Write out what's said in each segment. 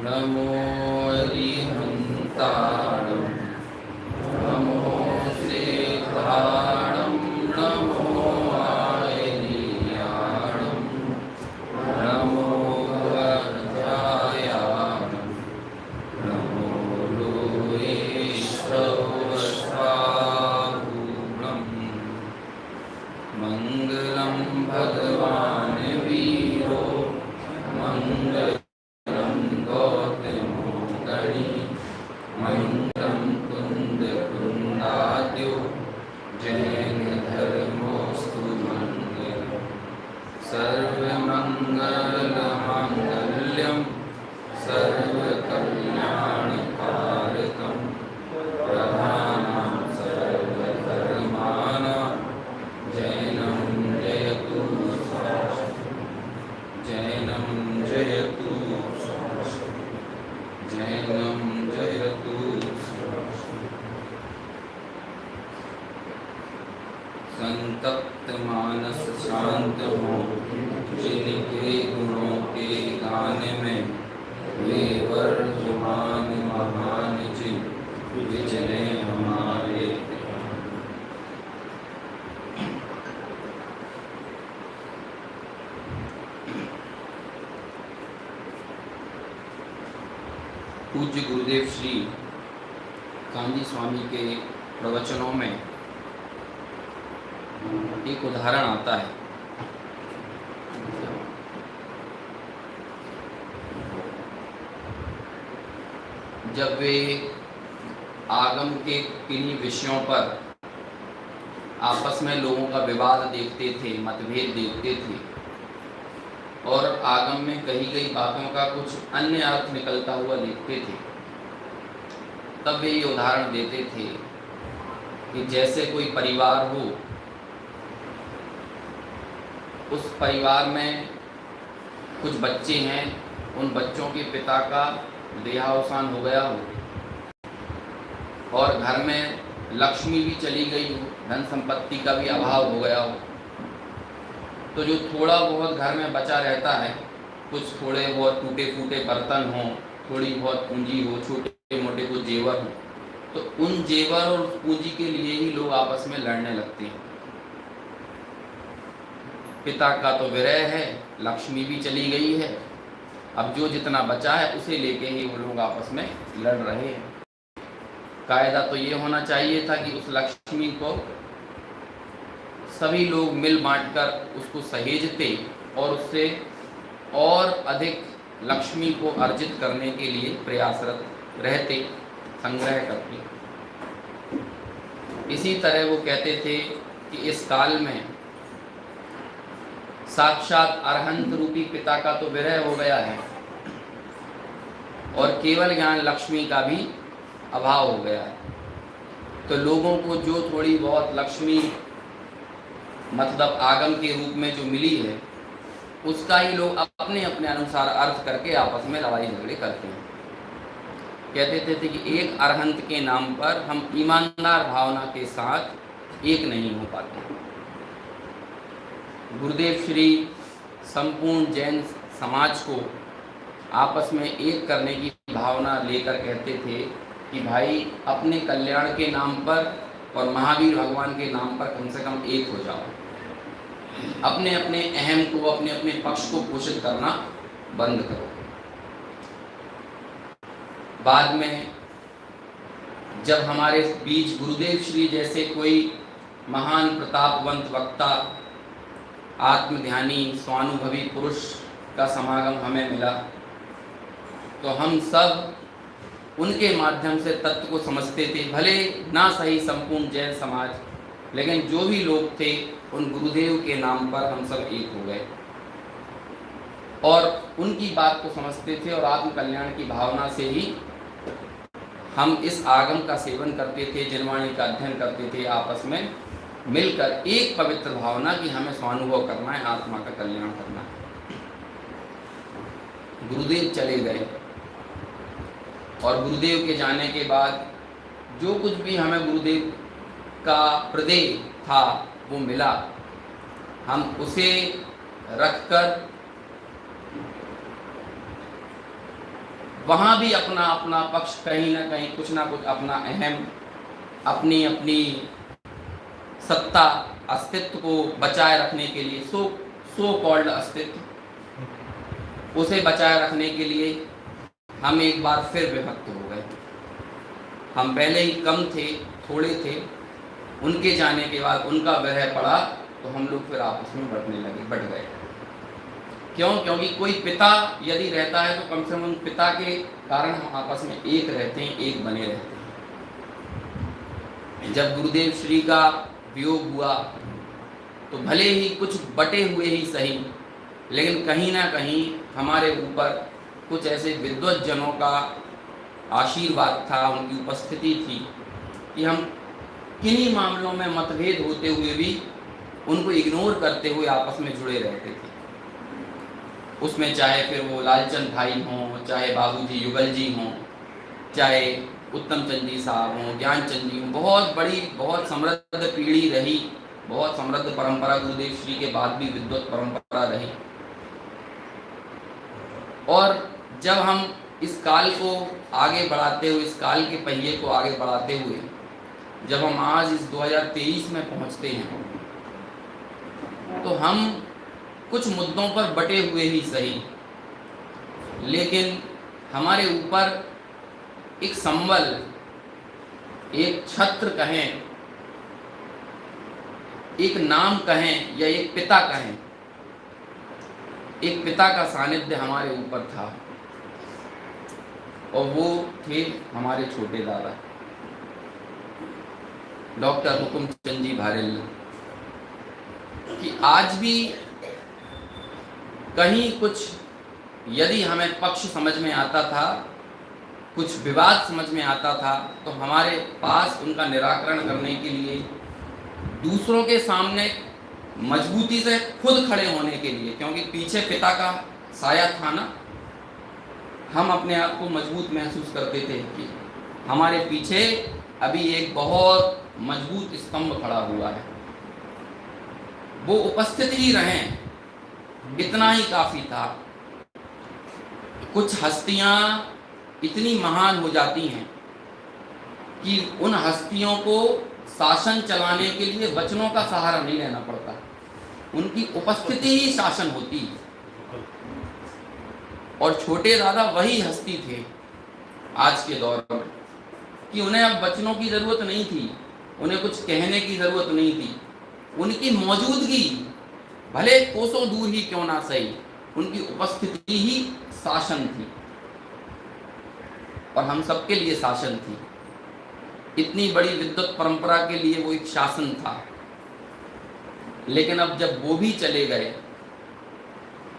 नमो अरिहन्ताणं नमो श्रीधाणं नमो आयनीयाणं नमो अध्यायाणं नमो लोये श्रवस्वाहूणम् मङ्गलं भगवान् वीरो मङ्गलं गौतमो गणी मङ्गलं कुन्दकुन्दाद्यो जैनधर्मोऽस्तु मङ्गलम् सर्वमङ्गलमाङ्गल्यं सर्वकल्याणकारकं प्रधानं सर्वधर्माणां जैनं जयतु जैनं जयतु जैनं जयतु। संतप्त मानस शांत हो जिनके गुणों के गाने में वे वर्धमान महान जिन विचले हमारे। पूज्य गुरुदेव श्री कांजी स्वामी के प्रवचनों में एक उदाहरण आता है। जब वे आगम के किन्हीं विषयों पर आपस में लोगों का विवाद देखते थे, मतभेद देखते थे और आगम में कही गई बातों का कुछ अन्य अर्थ निकलता हुआ देखते थे, तब वे ये उदाहरण देते थे कि जैसे कोई परिवार हो, उस परिवार में कुछ बच्चे हैं, उन बच्चों के पिता का देहावसान हो गया हो और घर में लक्ष्मी भी चली गई हो, धन संपत्ति का भी अभाव हो गया हो, तो जो थोड़ा बहुत घर में बचा रहता है, कुछ थोड़े बहुत टूटे फूटे बर्तन हों, थोड़ी बहुत पूंजी हो, छोटे मोटे कुछ जेवर हों, तो उन जेवर और पूंजी के लिए ही लोग आपस में लड़ने लगते हैं। पिता का तो विरह है, लक्ष्मी भी चली गई है, अब जो जितना बचा है उसे लेके ही वो लोग आपस में लड़ रहे हैं। कायदा तो ये होना चाहिए था कि उस लक्ष्मी को सभी लोग मिल बांटकर उसको सहेजते और उससे और अधिक लक्ष्मी को अर्जित करने के लिए प्रयासरत रहते, संग्रह करते। इसी तरह वो कहते थे कि इस काल में साक्षात अरहंत रूपी पिता का तो विरह हो गया है और केवल ज्ञान लक्ष्मी का भी अभाव हो गया है। तो लोगों को जो थोड़ी बहुत लक्ष्मी मतलब आगम के रूप में जो मिली है, उसका ही लोग अपने अपने अनुसार अर्थ करके आपस में लड़ाई झगड़े करते हैं। कहते थे कि एक अरहंत के नाम पर हम ईमानदार भावना के साथ एक नहीं हो पाते। गुरुदेव श्री संपूर्ण जैन समाज को आपस में एक करने की भावना लेकर कहते थे कि भाई अपने कल्याण के नाम पर और महावीर भगवान के नाम पर कम से कम एक हो जाओ। अपने अपने अहम को, अपने अपने पक्ष को पोषित करना बंद करो। बाद में जब हमारे बीच गुरुदेव श्री जैसे कोई महान प्रतापवंत वक्ता, आत्मध्यानी, स्वानुभवी पुरुष का समागम हमें मिला, तो हम सब उनके माध्यम से तत्व को समझते थे। भले ना सही संपूर्ण जैन समाज, लेकिन जो भी लोग थे उन गुरुदेव के नाम पर हम सब एक हो गए और उनकी बात को समझते थे और आत्म कल्याण की भावना से ही हम इस आगम का सेवन करते थे, जिनवाणी का अध्ययन करते थे, आपस में मिलकर एक पवित्र भावना कि हमें स्वानुभव करना है, आत्मा का कल्याण करना है। गुरुदेव चले गए और गुरुदेव के जाने के बाद जो कुछ भी हमें गुरुदेव का प्रदेय था वो मिला, हम उसे रखकर वहाँ भी अपना अपना पक्ष कहीं ना कहीं कुछ ना कुछ अपना अहम अपनी अपनी सत्ता अस्तित्व को बचाए रखने के लिए सो कॉल्ड अस्तित्व उसे बचाए रखने के लिए हम एक बार फिर विभक्त हो गए। हम पहले ही कम थे, थोड़े थे, उनके जाने के बाद उनका वह पड़ा तो हम लोग फिर आपस में बट गए। क्यों? क्योंकि कोई पिता यदि रहता है तो कम से कम पिता के कारण हम आपस में एक रहते हैं, एक बने रहते हैं। जब गुरुदेव श्री का वियोग हुआ तो भले ही कुछ बटे हुए ही सही, लेकिन कहीं ना कहीं हमारे ऊपर कुछ ऐसे विद्वत जनों का आशीर्वाद था, उनकी उपस्थिति थी कि हम किन्हीं मामलों में मतभेद होते हुए भी उनको इग्नोर करते हुए आपस में जुड़े रहते थे। उसमें चाहे फिर वो लालचंद भाई हों, चाहे बाबूजी युगल जी हों, चाहे उत्तम चंद जी साहब हों, ज्ञानचंद जी हों, बहुत बड़ी बहुत समृद्ध पीढ़ी रही, बहुत समृद्ध परंपरा गुरुदेव श्री के बाद भी विद्वत परंपरा रही। और जब हम इस काल को आगे बढ़ाते हुए, इस काल के पहिए को आगे बढ़ाते हुए जब हम आज इस 2023 में पहुंचते हैं तो हम कुछ मुद्दों पर बटे हुए ही सही, लेकिन हमारे ऊपर एक संबल, एक छत्र कहें, एक नाम कहें या एक पिता कहें, एक पिता का सानिध्य हमारे ऊपर था और वो थे हमारे छोटे दादा डॉक्टर हुकुमचंद जी भारेल। कि आज भी कहीं कुछ यदि हमें पक्ष समझ में आता था, कुछ विवाद समझ में आता था, तो हमारे पास उनका निराकरण करने के लिए दूसरों के सामने मजबूती से खुद खड़े होने के लिए, क्योंकि पीछे पिता का साया था ना, हम अपने आप को मजबूत महसूस करते थे कि हमारे पीछे अभी एक बहुत मजबूत स्तंभ खड़ा हुआ है। वो उपस्थित ही रहें, इतना ही काफी था। कुछ हस्तियां इतनी महान हो जाती हैं कि उन हस्तियों को शासन चलाने के लिए वचनों का सहारा नहीं लेना पड़ता, उनकी उपस्थिति ही शासन होती है। और छोटे दादा वही हस्ती थे आज के दौर में कि उन्हें अब वचनों की जरूरत नहीं थी, उन्हें कुछ कहने की जरूरत नहीं थी। उनकी मौजूदगी भले कोसों दूर ही क्यों ना सही, उनकी उपस्थिति ही शासन थी और हम सबके लिए शासन थी। इतनी बड़ी विद्वत परंपरा के लिए वो एक शासन था। लेकिन अब जब वो भी चले गए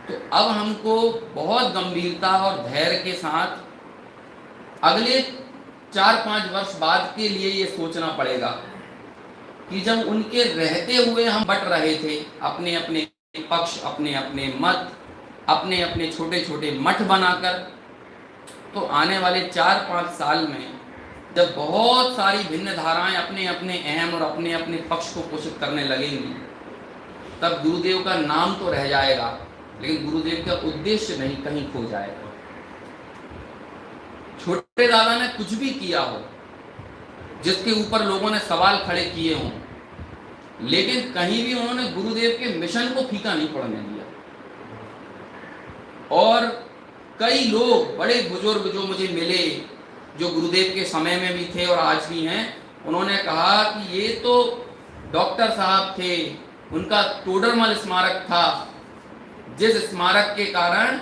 तो अब हमको बहुत गंभीरता और धैर्य के साथ अगले 4-5 वर्ष बाद के लिए ये सोचना पड़ेगा कि जब उनके रहते हुए हम बट रहे थे, अपने अपने पक्ष, अपने अपने मत, अपने अपने छोटे छोटे मठ बनाकर, तो आने वाले 4-5 साल में जब बहुत सारी भिन्न धाराएं अपने अपने अहम और अपने अपने पक्ष को पोषित करने लगेंगी, तब गुरुदेव का नाम तो रह जाएगा, लेकिन गुरुदेव का उद्देश्य नहीं, कहीं खो जाएगा। छोटे दादा ने कुछ भी किया हो, जिसके ऊपर लोगों ने सवाल खड़े किए हों, लेकिन कहीं भी उन्होंने गुरुदेव के मिशन को फीका नहीं पड़ने दिया। और कई लोग बड़े बुजुर्ग जो मुझे मिले, जो गुरुदेव के समय में भी थे और आज भी हैं, उन्होंने कहा कि ये तो डॉक्टर साहब थे, उनका टोडरमल स्मारक था, जिस स्मारक के कारण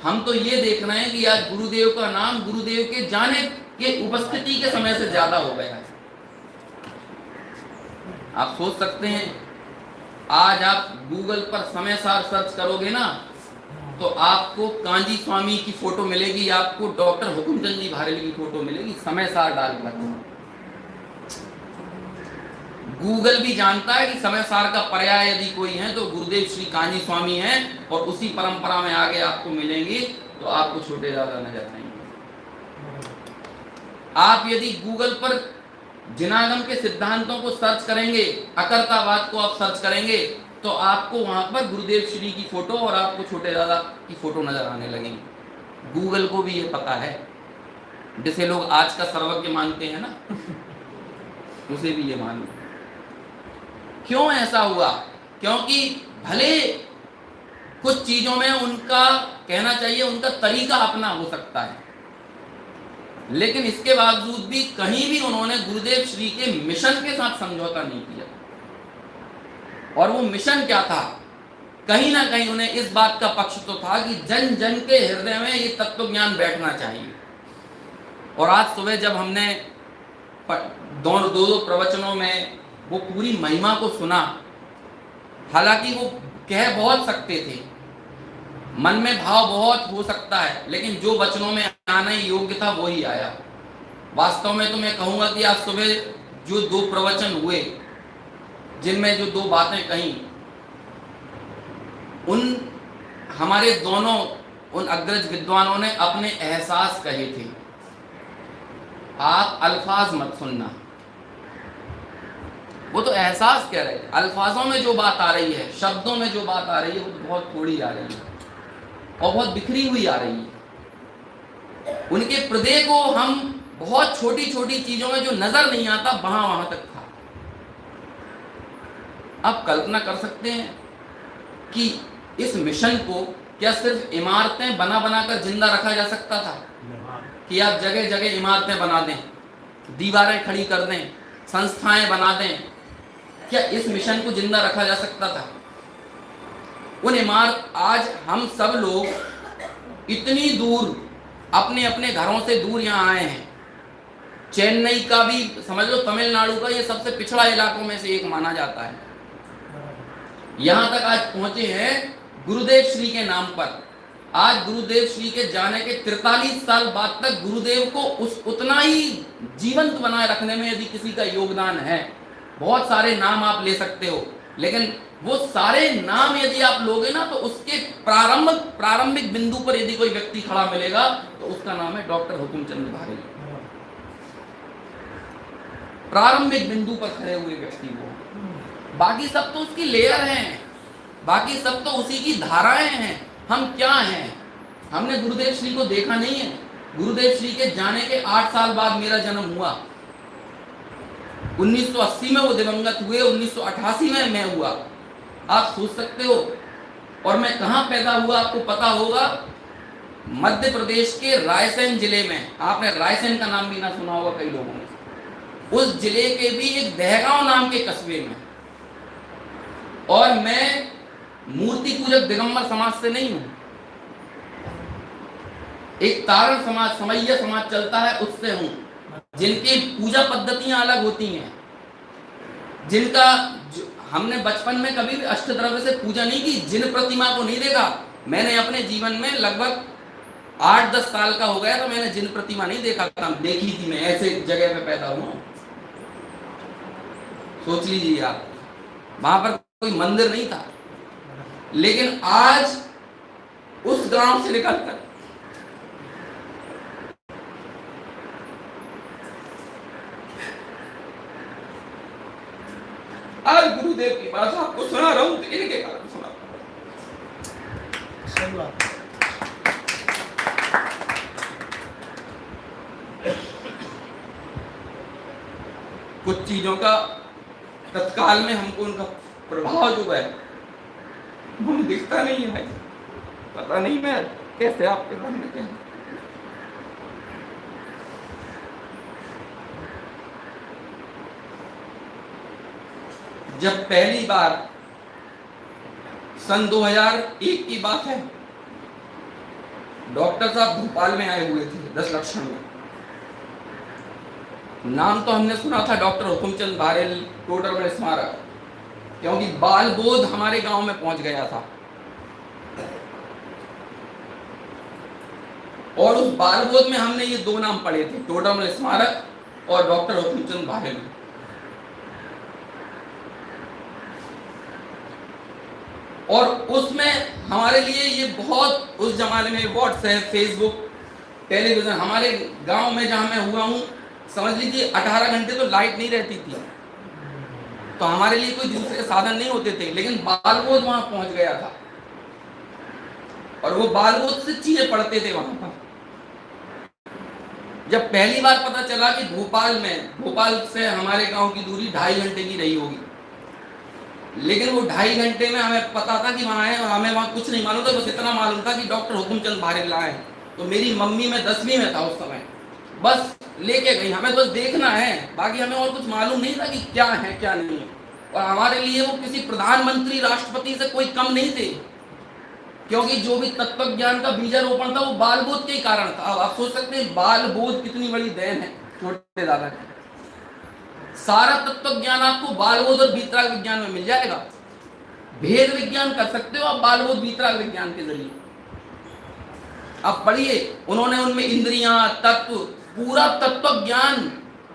हम तो ये देख रहे हैं कि आज गुरुदेव का नाम गुरुदेव के जाने के उपस्थिति के समय से ज्यादा हो गया है। आप सोच सकते हैं, आज आप गूगल पर समय सार सर्च करोगे ना, तो आपको कांजी स्वामी की फोटो मिलेगी, आपको डॉक्टर हुकुमचंद जी भारेल की फोटो मिलेगी, समय सार डालकर। गूगल भी जानता है कि समय सार का पर्याय यदि कोई है तो गुरुदेव श्री कांजी स्वामी हैं, और उसी परंपरा में आगे आपको मिलेंगे तो आपको छोटे दादा नजर आएंगे। आप यदि गूगल पर जिनागम के सिद्धांतों को सर्च करेंगे, अकर्तावाद को आप सर्च करेंगे, तो आपको वहां पर गुरुदेव श्री की फोटो और आपको छोटे दादा की फोटो नजर आने लगेंगी। गूगल को भी ये पता है, जिसे लोग आज का सर्वज्ञ मानते हैं ना, उसे भी ये मालूम। क्यों ऐसा हुआ? क्योंकि भले कुछ चीजों में उनका कहना चाहिए उनका तरीका अपना हो सकता है, लेकिन इसके बावजूद भी कहीं भी उन्होंने गुरुदेव श्री के मिशन के साथ समझौता नहीं किया। और वो मिशन क्या था? कहीं ना कहीं उन्हें इस बात का पक्ष तो था कि जन जन के हृदय में ये तत्व ज्ञान बैठना चाहिए। और आज सुबह जब हमने दो प्रवचनों में वो पूरी महिमा को सुना, हालांकि वो कह बहुत सकते थे, मन में भाव बहुत हो सकता है, लेकिन जो वचनों में आने योग्य था वो ही आया। वास्तव में तो मैं कहूँगा कि आज सुबह जो दो प्रवचन हुए, जिनमें जो दो बातें कही, उन हमारे दोनों उन अग्रज विद्वानों ने अपने एहसास कहे थे। आप अल्फाज मत सुनना, वो तो एहसास कह रहे थे। अल्फाजों में जो बात आ रही है, शब्दों में जो बात आ रही है, वो तो बहुत थोड़ी आ रही है और बहुत बिखरी हुई आ रही है। उनके हृदय को हम बहुत छोटी छोटी चीजों में जो नजर नहीं आता वहां तक था। आप कल्पना कर सकते हैं कि इस मिशन को क्या सिर्फ इमारतें बना बनाकर जिंदा रखा जा सकता था? कि आप जगह जगह इमारतें बना दें, दीवारें खड़ी कर दें, संस्थाएं बना दें, क्या इस मिशन को जिंदा रखा जा सकता था? उन इमारत, आज हम सब लोग इतनी दूर अपने अपने घरों से दूर यहाँ आए हैं। चेन्नई का भी समझ लो, तमिलनाडु का ये सबसे पिछड़ा इलाकों में से एक माना जाता है। यहाँ तक आज पहुंचे हैं गुरुदेव श्री के नाम पर। आज गुरुदेव श्री के जाने के 43 साल बाद तक गुरुदेव को उतना ही जीवंत बनाए रखने में यदि किसी का योगदान है, बहुत सारे नाम आप ले सकते हो, लेकिन वो सारे नाम यदि आप लोगे ना, तो उसके प्रारंभिक बिंदु पर यदि कोई व्यक्ति खड़ा मिलेगा तो उसका नाम है डॉक्टर हुकुमचंद भारेल। प्रारंभिक बिंदु पर खड़े हुए व्यक्ति वो, बाकी सब तो उसकी लेयर हैं, बाकी सब तो उसी की धाराएं हैं। हम क्या हैं? हमने गुरुदेव श्री को देखा नहीं है। गुरुदेव श्री के जाने के 8 साल बाद मेरा जन्म हुआ। 1980 में वो दिवंगत हुए, 1988 में मैं हुआ। आप सोच सकते हो। और मैं कहाँ पैदा हुआ आपको पता होगा? मध्य प्रदेश के रायसेन जिले में। आपने रायसेन का नाम भी ना सुना होगा कई लोगों ने। उस जिले के भी एक दहगांव नाम के कस्बे में। और मैं मूर्ति पूजक दिगंबर समाज से नहीं हूं, एक तारण समाज, समैया समाज चलता है, उससे हूं, जिनकी पूजा पद्धतियां अलग होती हैं, जिनका हमने बचपन में कभी भी अष्टद्रव्य से पूजा नहीं की, जिन प्रतिमा को नहीं देखा। मैंने अपने जीवन में लगभग 8-10 साल का हो गया तो मैंने जिन प्रतिमा नहीं देखी थी। मैं ऐसे जगह पे पैदा हुआ। सोच लीजिए आप, वहां पर कोई मंदिर नहीं था, लेकिन आज उस गांव से निकलकर आज गुरुदेव की बात आपको सुना रहा हूं, इनके कारण सुना रहा हूं। कुछ चीजों का तत्काल में हमको उनका प्रभाव जो है वो दिखता नहीं है भाई। पता नहीं मैं कैसे आपके मन में कहूं। जब पहली बार सन 2001 की बात है, डॉक्टर साहब भोपाल में आए हुए थे 10 लक्षण में। नाम तो हमने सुना था डॉक्टर हुकुमचंद भारेल टोडरमल स्मारक, क्योंकि बाल बोध हमारे गांव में पहुंच गया था। और उस बाल बोध में हमने ये 2 नाम पढ़े थे, टोडरमल स्मारक और डॉक्टर हुकुमचंद भारेल। और उसमें हमारे लिए ये बहुत, उस जमाने में व्हाट्सएप, फेसबुक, टेलीविजन, हमारे गांव में जहां मैं हुआ हूं, समझ लीजिए 18 घंटे तो लाइट नहीं रहती थी, तो हमारे लिए कोई दूसरे साधन नहीं होते थे, लेकिन बाल बोध वहां पहुंच गया था। और वो बालबोध से चीजें पढ़ते थे वहां पर। जब पहली बार पता चला कि भोपाल से हमारे गांव की दूरी 2.5 घंटे की रही होगी, लेकिन वो 2.5 घंटे में हमें पता था कि वहां है, और हमें वहां कुछ नहीं मालूम था, बस इतना मालूम था कि डॉक्टर हुकुमचंद भारेल्ला है। तो मेरी मम्मी, मैं 10वीं में था उस समय, बस लेके गई, हमें बस देखना है, बाकी हमें और कुछ मालूम नहीं था कि क्या है क्या नहीं है। और हमारे लिए वो किसी प्रधानमंत्री राष्ट्रपति से कोई कम नहीं थे, क्योंकि जो भी तत्व ज्ञान का बीजारोपण था वो बालबोध के ही कारण था। अब आप सोच सकते हैं बालबोध कितनी बड़ी देन है छोटे दादा की। सारा तत्व ज्ञान आपको बालबोध और वीतराग विज्ञान में मिल जाएगा। भेद विज्ञान कर सकते हो आप बालबोध वीतराग विज्ञान के जरिए। आप पढ़िए, उन्होंने उनमें इंद्रियां, तत्व, पूरा तत्व ज्ञान,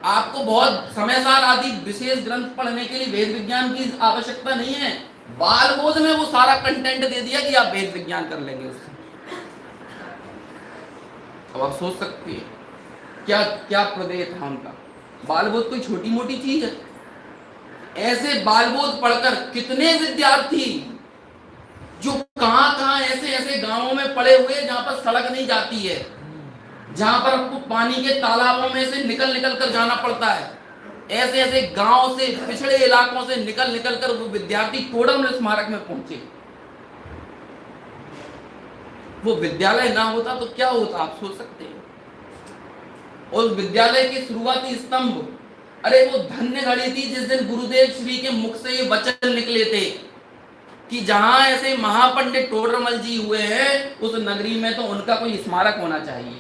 आपको बहुत समय सार आदि विशेष ग्रंथ पढ़ने के लिए भेद विज्ञान की आवश्यकता नहीं है। बालबोध में वो सारा कंटेंट दे दिया कि आप भेद विज्ञान कर लेंगे उससे। अब आप सोच सकते हैं क्या क्या प्रदेय था उनका। बालबोध कोई छोटी मोटी चीज है? ऐसे बालबोध पढ़कर कितने विद्यार्थी जो कहां ऐसे ऐसे गांवों में पड़े हुए जहां पर सड़क नहीं जाती है, जहां पर आपको पानी के तालाबों में से निकल कर जाना पड़ता है, ऐसे ऐसे गांव से, पिछड़े इलाकों से निकल कर वो विद्यार्थी टोडरमल स्मारक में पहुंचे। वो विद्यालय ना होता तो क्या होता आप सोच सकते हैं। और विद्यालय के शुरुआती स्तंभ, अरे वो धन्य घड़ी थी जिस दिन गुरुदेव श्री के मुख से ये वचन निकले थे कि जहां ऐसे महापंडित टोडरमल जी हुए हैं उस नगरी में तो उनका कोई स्मारक होना चाहिए।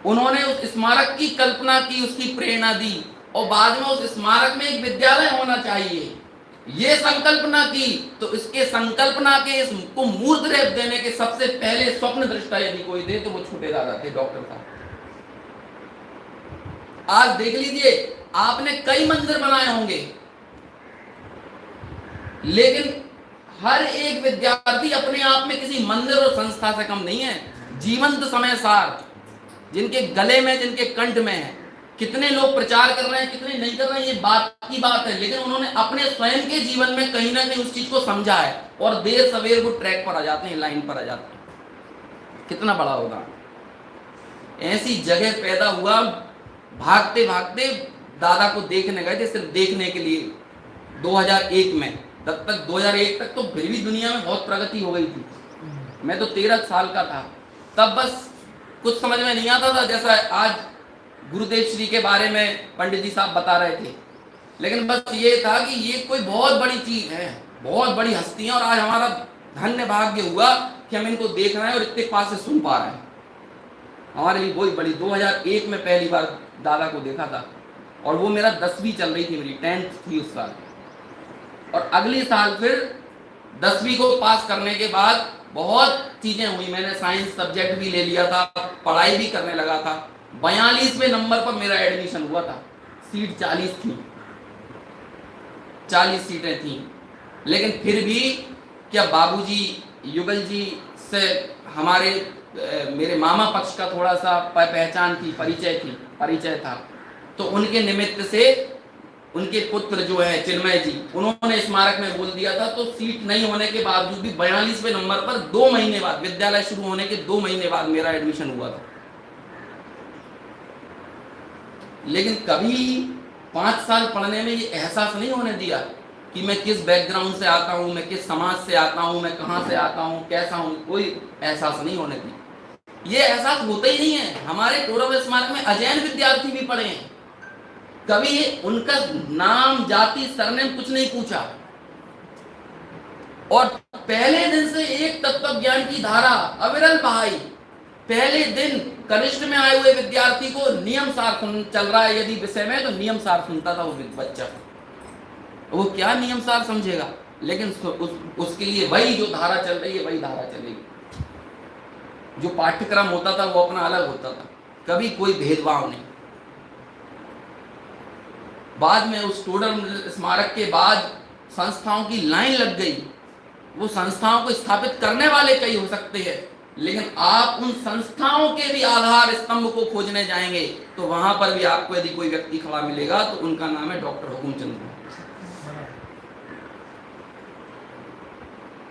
उन्होंने उस स्मारक की कल्पना की, उसकी प्रेरणा दी, और बाद में उस स्मारक में एक विद्यालय होना चाहिए ये संकल्पना की। तो इसके संकल्पना के इसको मूर्त रूप देने के सबसे पहले स्वप्न दृष्टा यदि कोई थे तो वो छोटे दादा थे, डॉक्टर साहब। आज देख लीजिए, आपने कई मंदिर बनाए होंगे, लेकिन हर एक विद्यार्थी अपने आप में किसी मंदिर और संस्था से कम नहीं है। जीवंत समय सार जिनके गले में, जिनके कंठ में है। कितने लोग प्रचार कर रहे हैं, कितने नहीं कर रहे हैं, ये बात की बात है, लेकिन उन्होंने अपने स्वयं के जीवन में कहीं ना कहीं उस चीज को समझा है, और देर सवेर वो ट्रैक पर आ जाते हैं, लाइन पर आ जाते हैं। कितना बड़ा होगा। ऐसी जगह पैदा हुआ, भागते भागते दादा को देखने गए थे, सिर्फ देखने के लिए 2001 में। तब तक 2001 तक तो फिर भी दुनिया में बहुत प्रगति हो गई थी। मैं तो 13 साल का था तब, बस कुछ समझ में नहीं आता था, जैसा आज गुरुदेव श्री के बारे में पंडित जी साहब बता रहे थे। लेकिन बस ये था कि ये कोई बहुत बड़ी चीज है, बहुत बड़ी हस्ती है, और आज हमारा धन्य भाग्य हुआ कि हम इनको देख रहे हैं और इतने पास से सुन पा रहे हैं। हमारे लिए बहुत बड़ी। 2001 में पहली बार दादा को देखा था, और वो मेरा 10वीं चल रही थी, मेरी 10th थी उस साल। और अगले साल फिर 10वीं को पास करने के बाद बहुत चीजें हुई। मैंने साइंस सब्जेक्ट भी ले लिया था, पढ़ाई भी करने लगा था। 42वें नंबर पर मेरा एडमिशन हुआ था। सीट 40 थी, 40 सीटें थी। लेकिन फिर भी क्या बाबूजी युगल जी से हमारे मेरे मामा पक्ष का थोड़ा सा पहचान थी, परिचय था। तो उनके निमित्त से उनके पुत्र जो है चिन्मय जी, उन्होंने स्मारक में बोल दिया था। तो सीट नहीं होने के बावजूद भी 42वें नंबर पर 2 महीने बाद, विद्यालय शुरू होने के 2 महीने बाद मेरा एडमिशन हुआ था। लेकिन कभी 5 साल पढ़ने में ये एहसास नहीं होने दिया कि मैं किस बैकग्राउंड से आता हूँ, मैं किस समाज से आता हूँ, मैं कहाँ से आता हूँ, कैसा हूँ, कोई एहसास नहीं होने दिया। ये एहसास होता ही नहीं है। हमारे टोडरमल स्मारक में अजैन विद्यार्थी भी पढ़े हैं, कभी उनका नाम, जाति, सरनेम कुछ नहीं पूछा, और पहले दिन से एक तत्व ज्ञान की धारा अविरल बहाई। पहले दिन कनिष्ठ में आए हुए विद्यार्थी को नियम सार चल रहा है यदि विषय में, तो नियम सार सुनता था वो बच्चा। वो क्या नियम सार समझेगा, लेकिन उसके लिए वही जो धारा चल रही है वही धारा चलेगी। जो पाठ्यक्रम होता था वो अपना अलग होता था, कभी कोई भेदभाव नहीं। बाद में उस टोडरमल स्मारक के बाद संस्थाओं की लाइन लग गई। वो संस्थाओं को स्थापित करने वाले कई हो सकते हैं, लेकिन आप उन संस्थाओं के भी आधार स्तंभ को खोजने जाएंगे तो वहां पर भी आपको यदि कोई व्यक्ति खड़ा मिलेगा तो उनका नाम है डॉक्टर हुकुमचंद।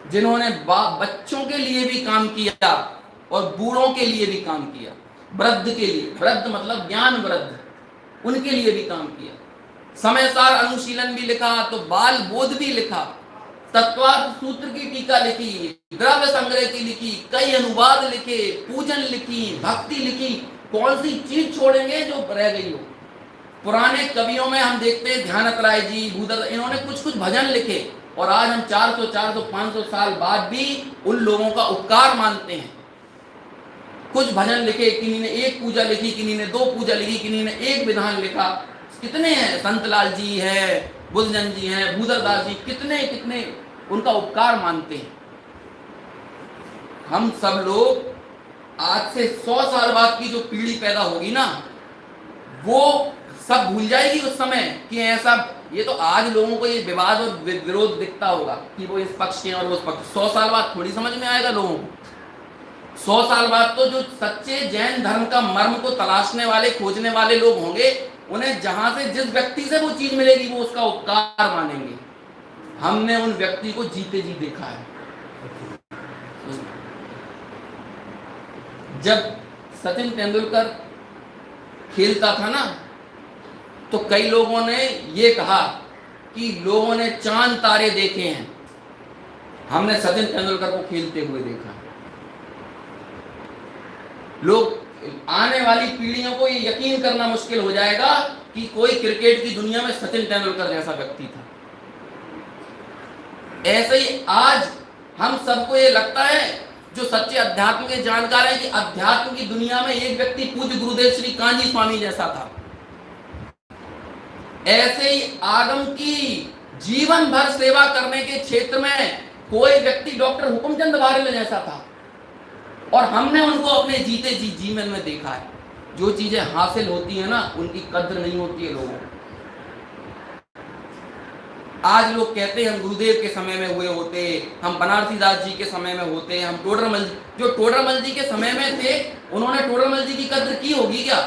जिन्होंने बच्चों के लिए भी काम किया और बूढ़ों के लिए भी काम किया, वृद्ध के लिए, वृद्ध मतलब ज्ञान वृद्ध, उनके लिए भी काम किया। समयसार अनुशीलन भी लिखा, तो बाल बोध भी लिखा, तत्वार्थ सूत्र की टीका लिखी, द्रव्य संग्रह की लिखी, कई अनुवाद लिखे, पूजन लिखी, भक्ति लिखी। कौन सी चीज छोड़ेंगे जो रह गई हो। पुराने कवियों में हम देखते हैं ध्यानत राय जी, भूदत्त, इन्होंने कुछ कुछ भजन लिखे, और आज हम 400, 400, 500 साल बाद भी उन लोगों का उपकार मानते हैं। कुछ भजन लिखे, किन्हीं ने एक पूजा लिखी, किन्हीं ने 2 पूजा लिखी, किन्हीं ने एक विधान लिखा। कितने हैं, संतलाल जी है, बुद्धजन जी हैं, भूदरदास जी, कितने कितने उनका उपकार मानते हैं। हम सब लोग आज से 100 साल बाद की जो पीढ़ी पैदा होगी ना, वो सब भूल जाएगी उस समय कि ऐसा। ये तो आज लोगों को ये विवाद और विरोध दिखता होगा कि वो इस पक्ष के और वो उस पक्ष, 100 साल बाद थोड़ी समझ में आएगा लोगों को। 100 साल बाद तो जो सच्चे जैन धर्म का मर्म को तलाशने वाले, खोजने वाले लोग होंगे, उन्हें जहां से जिस व्यक्ति से वो चीज मिलेगी वो उसका उपकार मानेंगे। हमने उन व्यक्ति को जीते जी देखा है। जब सचिन तेंदुलकर खेलता था ना, तो कई लोगों ने ये कहा कि लोगों ने चांद तारे देखे हैं, हमने सचिन तेंदुलकर को खेलते हुए देखा। लोग, आने वाली पीढ़ियों को ये यकीन करना मुश्किल हो जाएगा कि कोई क्रिकेट की दुनिया में सचिन तेंदुलकर जैसा व्यक्ति था। ऐसे ही आज हम सबको ये लगता है, जो सच्चे अध्यात्म के जानकार हैं, कि अध्यात्म की दुनिया में एक व्यक्ति पूज्य गुरुदेव श्री कांजी स्वामी जैसा था। ऐसे ही आगम की जीवन भर सेवा करने के क्षेत्र में कोई व्यक्ति डॉक्टर हुकुमचंद बारेले जैसा था, और हमने उनको अपने जीते जी जीवन में देखा है। जो चीजें हासिल होती है ना, उनकी कद्र नहीं होती है लोगों को। आज लोग कहते हैं हम गुरुदेव के समय में हुए होते, हम बनारसी दास जी के समय में होते, हम टोडरमल, जो टोडरमल जी के समय में थे, उन्होंने टोडरमल जी की कद्र की होगी क्या?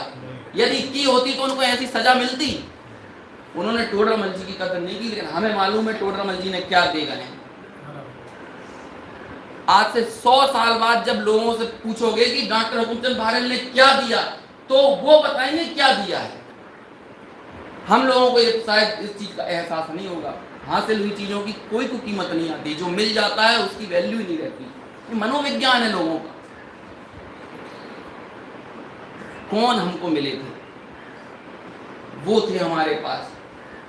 यदि की होती तो उनको ऐसी सजा मिलती। उन्होंने टोडरमल जी की कद्र नहीं की, लेकिन हमें मालूम है टोडरमल जी ने क्या दे गए। आज से 100 साल बाद जब लोगों से पूछोगे कि डॉक्टर हुकुमचंद बारेले ने क्या दिया, तो वो बताएंगे क्या दिया है। हम लोगों को ये शायद इस चीज का एहसास नहीं होगा। हासिल हुई चीजों की कोई को कीमत नहीं आती, जो मिल जाता है उसकी वैल्यू ही नहीं रहती। ये मनोविज्ञान है लोगों का। कौन हमको मिले थे? वो थे हमारे पास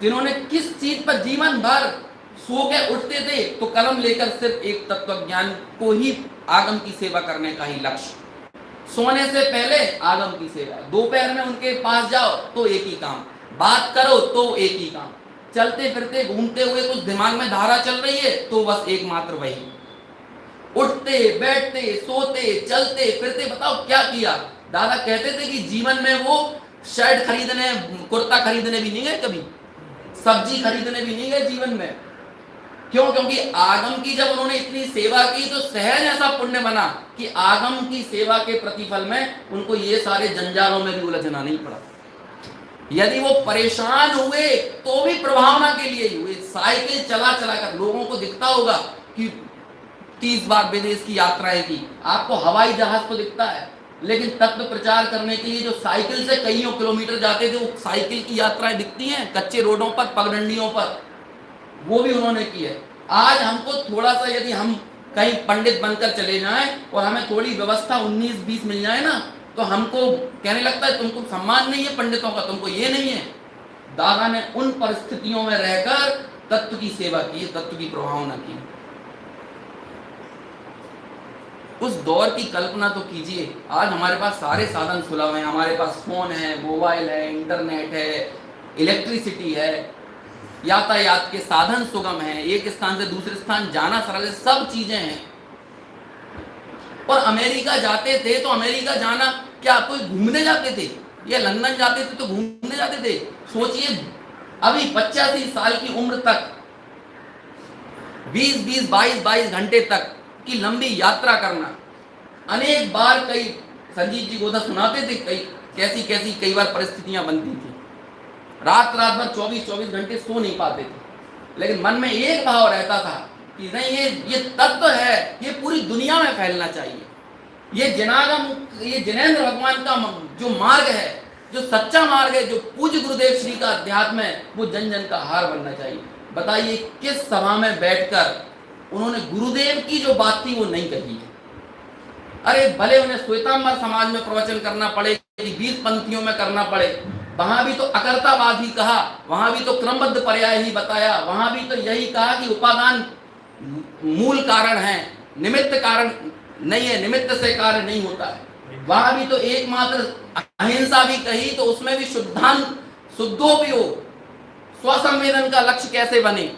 जिन्होंने किस चीज पर जीवन भर सो के उठते थे, तो कलम लेकर सिर्फ एक तत्वज्ञान को ही, आगम की सेवा करने का ही लक्ष्य। सोने से पहले आगम की सेवा, दोपहर में उनके पास जाओ तो एक ही काम, बात करो तो एक ही काम, चलते फिरते घूमते हुए कुछ दिमाग में धारा चल रही है तो बस एकमात्र वही। उठते बैठते सोते चलते फिरते, बताओ क्या किया। दादा कहते थे कि जीवन में वो शर्ट खरीदने, कुर्ता खरीदने भी नहीं गए, कभी सब्जी खरीदने भी नहीं गए जीवन में। क्यों? क्योंकि आगम की जब उन्होंने इतनी सेवा की तो सहज ऐसा पुण्य बना कि आगम की सेवा के प्रतिफल में उनको ये सारे जंजालों में भी उलझना नहीं पड़ा। यदि वो परेशान हुए तो भी प्रभावना के लिए ही हुए। साइकिल चला चला कर, लोगों को दिखता होगा कि 30 बार विदेश की यात्राएं की, आपको हवाई जहाज तो दिखता है, लेकिन तत्व प्रचार करने के लिए जो साइकिल से कईयों किलोमीटर जाते थे, वो साइकिल की यात्राएं दिखती हैं कच्चे रोडों पर, पगडंडियों पर, वो भी उन्होंने की है। आज हमको थोड़ा सा, यदि हम कहीं पंडित बनकर चले जाएं और हमें थोड़ी व्यवस्था 19-20 मिल जाए ना, तो हमको कहने लगता है तुमको सम्मान नहीं है पंडितों का, तुमको ये नहीं है। दादा ने उन परिस्थितियों में रहकर तत्व की सेवा की, तत्व की प्रभावना की। उस दौर की कल्पना तो कीजिए। आज हमारे पास सारे साधन सुलभ हैं, हमारे पास फोन है, मोबाइल है, इंटरनेट है, इलेक्ट्रिसिटी है, यातायात के साधन सुगम हैं, एक स्थान से दूसरे स्थान जाना सरल है, सब चीजें हैं। और अमेरिका जाते थे तो अमेरिका जाना क्या कोई घूमने जाते थे, या लंदन जाते थे तो घूमने जाते थे? सोचिए, अभी 85 साल की उम्र तक 20-20, 22-22 घंटे तक की लंबी यात्रा करना, अनेक बार, कई संजीव जी गोधा सुनाते थे, कैसी कैसी कई बार परिस्थितियां बनती थी। रात भर 24-24 घंटे सो नहीं पाते थे, लेकिन मन में एक भाव रहता था कि नहीं ये तत्व है, ये पूरी दुनिया में फैलना चाहिए। ये जिनेंद्र भगवान का जो मार्ग है, जो सच्चा मार्ग है, जो पूज्य गुरुदेव श्री का अध्यात्म है, वो जन जन का आहार बनना चाहिए। बताइए किस सभा में बैठकर उन्होंने गुरुदेव की जो बात थी वो नहीं कही है। अरे भले उन्हें श्वेतांबर समाज में प्रवचन करना पड़े, 20 पंक्तियों में करना पड़े, वहां भी तो अकर्तावाद ही कहा, वहां भी तो क्रमबद्ध पर्याय ही बताया, वहां भी तो यही कहा कि उपादान मूल कारण है, निमित्त कारण नहीं है, निमित्त से कार्य नहीं होता है। वहां भी तो एकमात्र अहिंसा भी कही, तो उसमें भी शुद्धोपयोग, स्वसंवेदन का लक्ष्य कैसे बने,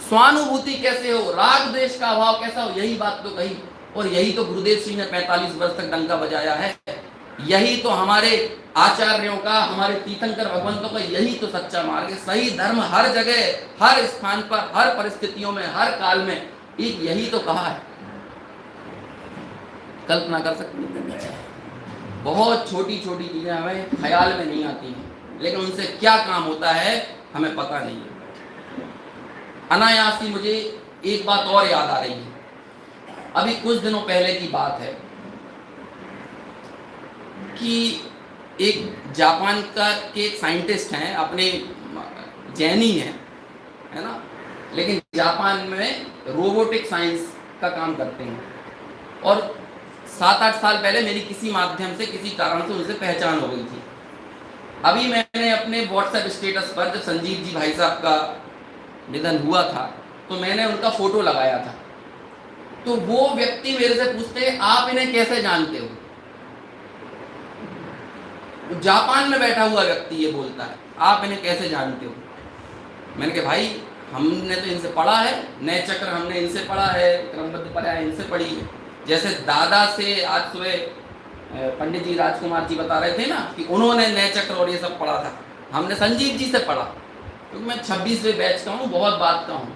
स्वानुभूति कैसे हो, राग द्वेष का अभाव कैसा हो, यही बात तो कही। और यही तो गुरुदेव श्री ने 45 वर्ष तक डंका बजाया है। यही तो हमारे आचार्यों का, हमारे तीर्थंकर भगवंतों का यही तो सच्चा मार्ग है। सही धर्म हर जगह, हर स्थान पर, हर परिस्थितियों में, हर काल में एक यही तो कहा है। कल्पना कर सकते हैं, बहुत छोटी छोटी चीजें हमें ख्याल में नहीं आती हैं, लेकिन उनसे क्या काम होता है हमें पता नहीं है। अनायास ही मुझे एक बात और याद आ रही है। अभी कुछ दिनों पहले की बात है कि एक जापान के एक साइंटिस्ट हैं, अपने जैनी हैं, है ना, लेकिन जापान में रोबोटिक साइंस का काम करते हैं। और 7-8 साल पहले मेरी किसी माध्यम से, किसी कारण से उनसे पहचान हो गई थी। अभी मैंने अपने व्हाट्सएप स्टेटस पर, जब संजीव जी भाई साहब का निधन हुआ था, तो मैंने उनका फोटो लगाया था। तो वो व्यक्ति मेरे से पूछते हैं आप इन्हें कैसे जानते हो। जापान में बैठा हुआ व्यक्ति ये बोलता है आप इन्हें कैसे जानते हो। मैंने कहा भाई हमने तो इनसे पढ़ा है, नए चक्र हमने इनसे पढ़ा है, क्रमबद्ध पर्याय इनसे पढ़ी है। जैसे दादा से आज सुबह पंडित जी राजकुमार जी बता रहे थे ना कि उन्होंने नए चक्र और ये सब पढ़ा था, हमने संजीव जी से पढ़ा, क्योंकि मैं 26वें बैच का हूँ, बहुत बात का हूँ।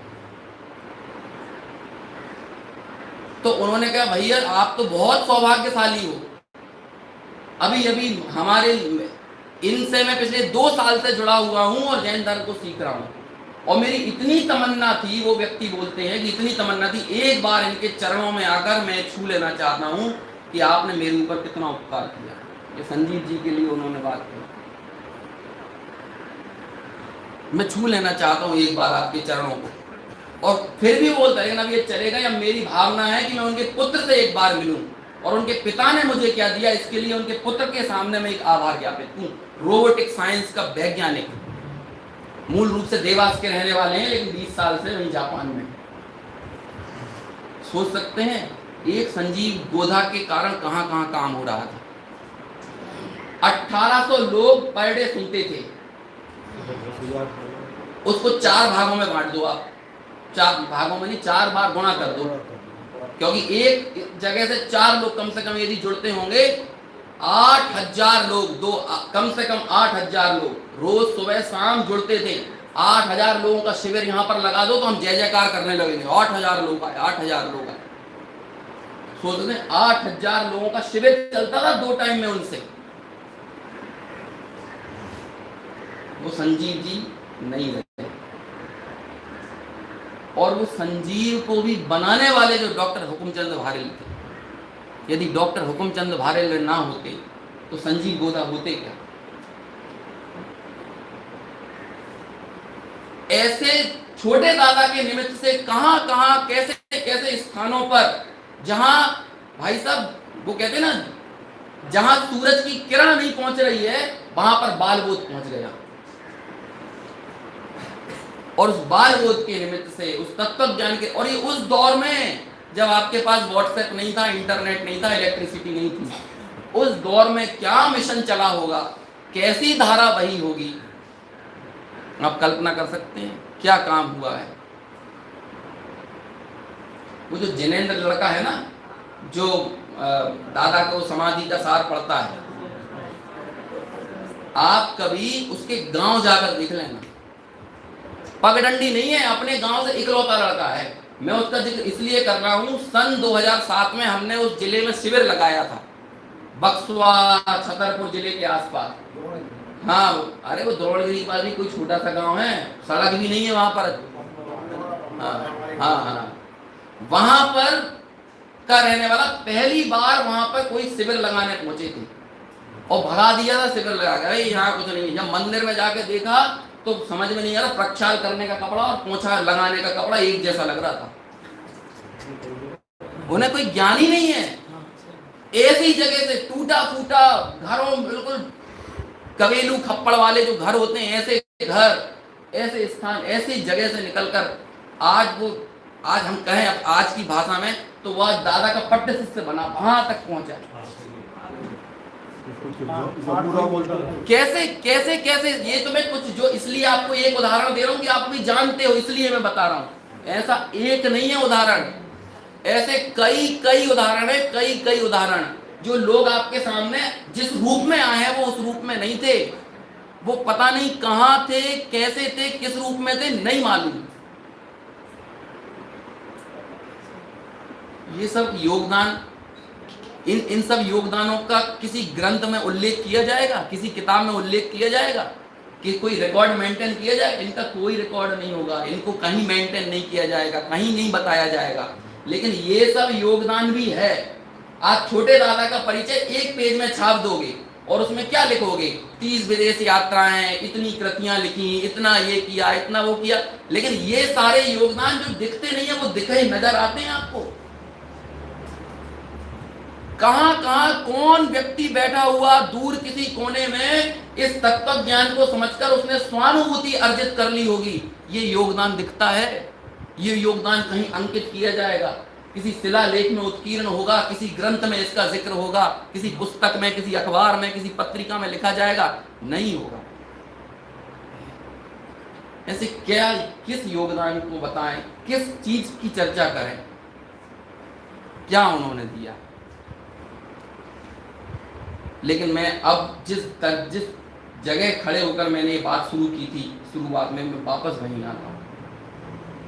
तो उन्होंने कहा भैया आप तो बहुत सौभाग्यशाली हो, अभी अभी हमारे इनसे मैं पिछले 2 साल से जुड़ा हुआ हूँ और जैन धर्म को सीख रहा हूँ, और मेरी इतनी तमन्ना थी, वो व्यक्ति बोलते हैं कि इतनी तमन्ना थी, एक बार इनके चरणों में आकर मैं छू लेना चाहता हूँ कि आपने मेरे ऊपर कितना उपकार किया। ये संजीव जी के लिए उन्होंने बात की, मैं छू लेना चाहता हूँ एक बार आपके चरणों को। और फिर भी बोलता है लेकिन अब ये चलेगा, या मेरी भावना है कि मैं उनके पुत्र से एक बार मिलूं, और उनके पिता ने मुझे क्या दिया इसके लिए उनके पुत्र के सामने मैं एक आभार ज्ञापित हूँ। रोबोटिक साइंस का वैज्ञानिक, मूल रूप से देवास के रहने वाले हैं, लेकिन 20 साल से वहीं जापान में। सोच सकते हैं एक संजीव गोधा के कारण कहां कहां काम हो रहा था। 1800 लोग पर डे सुनते थे, उसको 4 भागों में बांट दो आप, 4 भागों में नहीं, 4 बार गुणा कर दो, क्योंकि एक जगह से 4 लोग कम से कम यदि जुड़ते होंगे, 8000 लोग, कम से कम 8000 लोग रोज सुबह शाम जुड़ते थे। 8000 लोगों का शिविर यहाँ पर लगा दो तो हम जय जयकार करने लगेंगे। 8000 लोग आए, 8000 लोग आए। सोचते हैं 8000 लोगों का शिविर चलता था 2 टाइम में उनसे। वो संजीव जी नहीं रहे, और वो संजीव को भी बनाने वाले जो डॉक्टर हुकुमचंद भारेल थे, यदि डॉक्टर हुकुमचंद भारेल ना होते तो संजीव गोधा होते क्या। ऐसे छोटे दादा के निमित्त से कहां कहां कैसे कैसे स्थानों पर, जहां भाई साहब वो कहते हैं ना, जहां सूरज की किरण नहीं पहुंच रही है वहां पर बाल बोध पहुंच गया। और उस बाल बोध के निमित्त से, उस तत्व ज्ञान के, और ये उस दौर में जब आपके पास व्हाट्सएप नहीं था, इंटरनेट नहीं था, इलेक्ट्रिसिटी नहीं थी, उस दौर में क्या मिशन चला होगा, कैसी धारा बही होगी, आप कल्पना कर सकते हैं क्या काम हुआ है। वो जो जिनेंद्र लड़का है ना, जो दादा को समाधि का सार पढ़ता है, आप कभी उसके गांव जाकर देख लेना, पगडंडी नहीं है, अपने गांव से इकलौता लड़का है। मैं उसका जिक्र इसलिए कर रहा हूं, सन 2007 में हमने उस जिले में शिविर लगाया था, बक्सवा छतरपुर जिले के आसपास। हाँ, अरे वो द्रोणगिरी के पास भी कोई छोटा सा गांव है, सड़क भी नहीं है वहां पर। हाँ, वहां पर का रहने वाला पहली बार वहां पर कोई शिविर लगाने पहुंचे थे और भगा दिया था शिविर लगा के, भाई यहाँ कुछ नहीं है। जब मंदिर में जाके देखा तो समझ में नहीं आ रहा, प्रक्षाल करने का कपड़ा और पोछा लगाने का कपड़ा एक जैसा लग रहा था। उन्हें कोई ज्ञान ही नहीं है। ऐसी जगह से टूटा फूटा घरों, बिल्कुल कवेलू खप्पड़ वाले जो घर होते हैं, ऐसे घर, ऐसे स्थान, ऐसी जगह से निकलकर आज हम कहें अब आज की भाषा में तो वह दादा का पट्ट से बना वहां तक पहुंचा। कैसे कैसे कैसे, ये तो मैं कुछ जो इसलिए आपको एक उदाहरण दे रहा हूं कि आप भी जानते हो, इसलिए मैं बता रहा हूं। ऐसा एक नहीं है उदाहरण, ऐसे कई कई उदाहरण है, कई कई उदाहरण जो लोग आपके सामने जिस रूप में आए हैं वो उस रूप में नहीं थे। वो पता नहीं कहां थे, कैसे थे, किस रूप में थे, नहीं मालूम। ये सब योगदान, इन सब योगदानों का किसी ग्रंथ में उल्लेख किया जाएगा, किसी किताब में उल्लेख किया जाएगा कि कोई रिकॉर्ड मेंटेन किया जाए? इनका कोई रिकॉर्ड नहीं होगा, इनको कहीं मेंटेन नहीं किया जाएगा, कहीं नहीं बताया जाएगा। लेकिन ये सब योगदान भी है। आप छोटे दादा का परिचय एक पेज में छाप दोगे और उसमें क्या लिखोगे? 30 विदेश यात्राएं, इतनी कृतियां लिखी, इतना ये किया, इतना वो किया। लेकिन ये सारे योगदान जो दिखते नहीं है वो दिखे नजर आते हैं आपको। कहां कहां कौन व्यक्ति बैठा हुआ दूर किसी कोने में इस तत्व ज्ञान को समझकर उसने स्वानुभूति अर्जित कर ली होगी। ये योगदान दिखता है, ये योगदान कहीं अंकित किया जाएगा, किसी शिलालेख में उत्कीर्ण होगा, किसी ग्रंथ में इसका जिक्र होगा, किसी पुस्तक में, किसी अखबार में, किसी पत्रिका में लिखा जाएगा? नहीं होगा। ऐसे क्या, किस योगदान को बताएं, किस चीज की चर्चा करें, क्या उन्होंने दिया? लेकिन मैं अब जिस जगह खड़े होकर मैंने ये बात शुरू की थी, शुरुआत में, मैं वापस वहीं आता हूँ।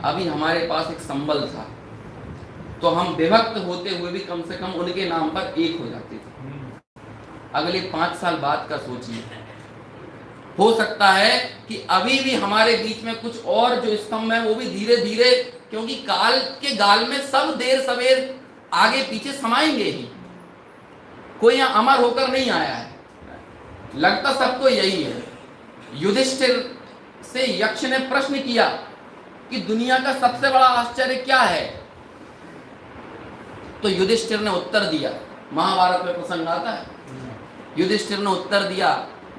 अभी हमारे पास एक संबल था तो हम विभक्त होते हुए भी कम से कम उनके नाम पर एक हो जाते थे। अगले 5 साल बाद का सोचिए, हो सकता है कि अभी भी हमारे बीच में कुछ और जो स्तंभ है वो भी धीरे धीरे, क्योंकि काल के गाल में सब देर सवेर आगे पीछे समाएंगे ही, कोई यहाँ अमर होकर नहीं आया है। लगता सबको यही है। युधिष्ठिर से यक्ष ने प्रश्न किया कि दुनिया का सबसे बड़ा आश्चर्य क्या है? तो युधिष्ठिर ने उत्तर दिया, महाभारत में प्रसंग आता है, युधिष्ठिर ने उत्तर दिया,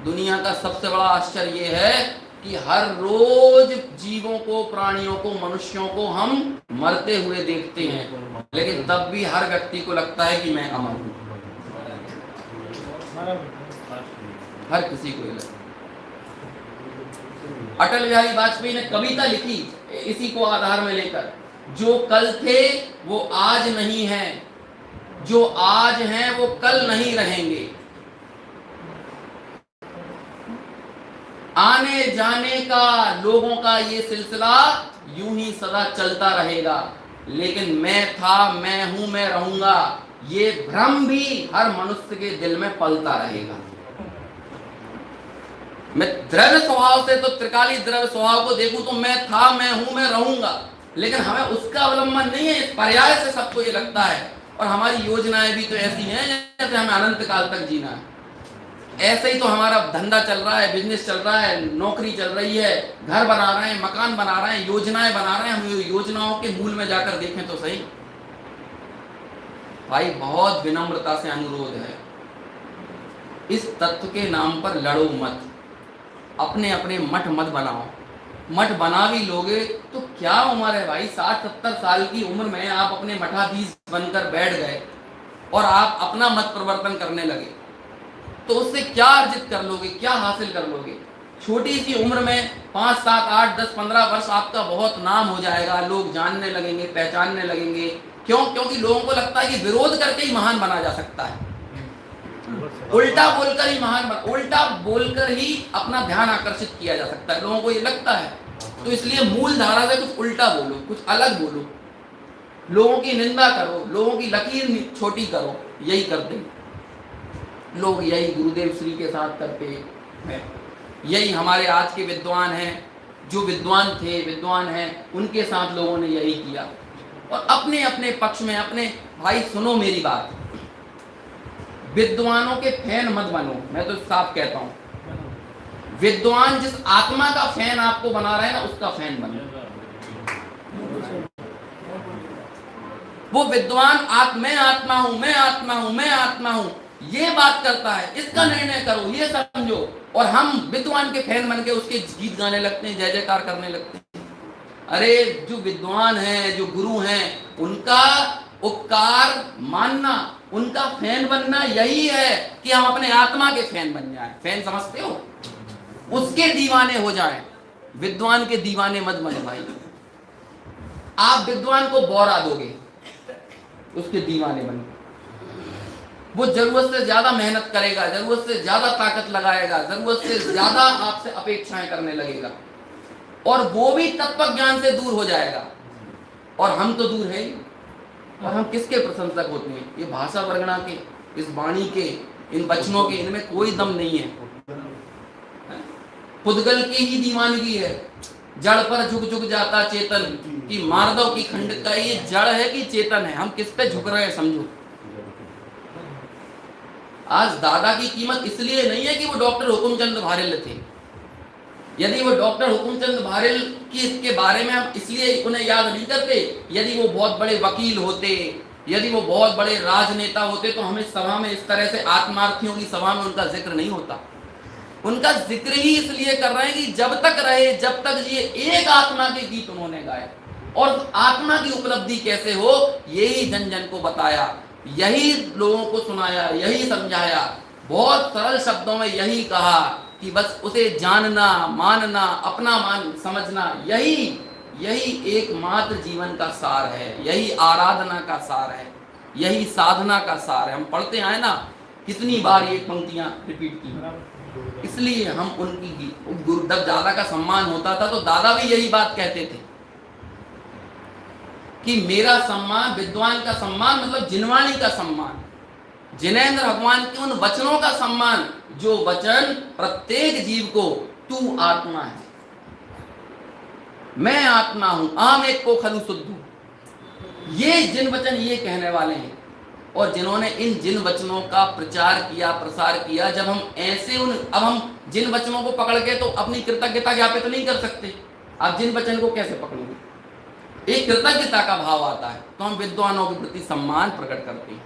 दुनिया का सबसे बड़ा आश्चर्य ये है कि हर रोज जीवों को, प्राणियों को, मनुष्यों को हम मरते हुए देखते हैं, लेकिन तब भी हर व्यक्ति को लगता है कि मैं अमर हूं। हर किसी को लगता। अटल बिहारी वाजपेयी ने कविता लिखी इसी को आधार में लेकर, जो कल थे वो आज नहीं है, जो आज हैं वो कल नहीं रहेंगे, आने जाने का लोगों का ये सिलसिला यूं ही सदा चलता रहेगा, लेकिन मैं था, मैं हूं, मैं रहूंगा, ये भ्रम भी हर मनुष्य के दिल में पलता रहेगा। मैं द्रव्य स्वभाव से तो त्रिकाली द्रव्य स्वभाव को देखूं तो मैं था, मैं हूं, मैं रहूंगा, लेकिन हमें उसका अवलंबन नहीं है। इस पर्याय से सबको ये लगता है, और हमारी योजनाएं भी तो ऐसी हैं जैसे हमें अनंत काल तक जीना है। ऐसे ही तो हमारा धंधा चल रहा है, बिजनेस चल रहा है, नौकरी चल रही है, घर बना रहे हैं, मकान बना रहे हैं, योजनाएं बना रहे हैं। हम योजनाओं के मूल में जाकर देखें तो सही। भाई बहुत विनम्रता से अनुरोध है, इस तत्व के नाम पर लड़ो मत, अपने अपने मठ मत बनाओ। मठ बना भी लोगे तो क्या उम्र है भाई, 60-70 साल की उम्र में आप अपने मठाधीश बनकर बैठ गए और आप अपना मत प्रवर्तन करने लगे, तो उससे क्या अर्जित कर लोगे, क्या हासिल कर लोगे? छोटी सी उम्र में 5, 7, 8, 10, 15 वर्ष आपका बहुत नाम हो जाएगा, लोग जानने लगेंगे, पहचानने लगेंगे। क्यों? क्योंकि लोगों को लगता है कि विरोध करके ही महान बना जा सकता है, उल्टा बोलकर ही महान उल्टा बोलकर ही अपना ध्यान आकर्षित किया जा सकता है, लोगों को ये लगता है। तो इसलिए मूल धारा से कुछ उल्टा बोलो, कुछ अलग बोलो, लोगों की निंदा करो, लोगों की लकीर छोटी करो, यही करते लोग, यही गुरुदेव श्री के साथ करते हैं, यही हमारे आज के विद्वान हैं, जो विद्वान थे, विद्वान हैं, उनके साथ लोगों ने यही किया। और अपने अपने पक्ष में अपने भाई सुनो मेरी बात, विद्वानों के फैन मत बनो। मैं तो साफ कहता हूं, विद्वान जिस आत्मा का फैन आपको बना रहे हैं ना, उसका फैन बनो। वो विद्वान मैं आत्मा हूं, मैं आत्मा हूं, मैं आत्मा हूं, ये बात करता है, इसका निर्णय करो, ये समझो, और हम विद्वान के फैन बन के उसके गीत गाने लगते हैं, जय जयकार करने लगते हैं। अरे जो विद्वान हैं, जो गुरु हैं, उनका उपकार मानना, उनका फैन बनना यही है कि हम अपने आत्मा के फैन बन जाएं। फैन समझते हो? उसके दीवाने हो जाएं, विद्वान के दीवाने मत बने भाई। आप विद्वान को बौरा दोगे, उसके दीवाने बनो। वो जरूरत से ज्यादा मेहनत करेगा, जरूरत से ज्यादा ताकत लगाएगा, जरूरत से ज्यादा आपसे अपेक्षाएं करने लगेगा, और वो भी तत्व ज्ञान से दूर हो जाएगा, और हम तो दूर है ही। और हम किसके प्रशंसक होते हैं? ये भाषा वर्गणा के, इस वाणी के, इन वचनों के, इनमें कोई दम नहीं है। पुद्गल की ही दीवानगी है, जड़ पर झुक झुक जाता चेतन, कि मार्दव की खंड का ये जड़ है कि चेतन है? हम किस पे झुक रहे हैं समझो। आज दादा की कीमत इसलिए नहीं है कि वो डॉक्टर हुकुमचंद भारेल थे। यदि वो डॉक्टर हुकुमचंद भारेल के बारे में हम इसलिए उन्हें याद नहीं करते, यदि वो बहुत बड़े वकील होते, यदि वो बहुत बड़े राजनेता होते, तो हमें सभा में इस तरह से आत्मार्थियों की सभा में उनका जिक्र नहीं होता। उनका जिक्र ही इसलिए कर रहे हैं कि जब तक रहे, जब तक ये एक आत्मा के गीत उन्होंने गाए, और आत्मा की उपलब्धि कैसे हो यही जन जन को बताया, यही लोगों को सुनाया, यही समझाया, बहुत सरल शब्दों में यही कहा कि बस उसे जानना, मानना, अपना मान समझना, यही एकमात्र जीवन का सार है, यही आराधना का सार है, यही साधना का सार है। हम पढ़ते आए ना, कितनी बार ये पंक्तियां रिपीट की, इसलिए हम उनकी गुरुदेव दादा का सम्मान होता था तो दादा भी यही बात कहते थे कि मेरा सम्मान, विद्वान का सम्मान मतलब जिनवाणी का सम्मान, जिनेंद्र भगवान के उन वचनों का सम्मान जो वचन प्रत्येक जीव को तू आत्मा है, मैं आत्मा हूं, आम एक को खलु शुद्धू, ये जिन वचन ये कहने वाले हैं। और जिन्होंने इन जिन वचनों का प्रचार किया, प्रसार किया, जब हम ऐसे अब हम जिन वचनों को पकड़ के तो अपनी कृतज्ञता ज्ञापित तो नहीं कर सकते। आप जिन वचन को कैसे पकड़ोगे? एक कृतज्ञता का भाव आता है तो हम विद्वानों के प्रति सम्मान प्रकट करते हैं।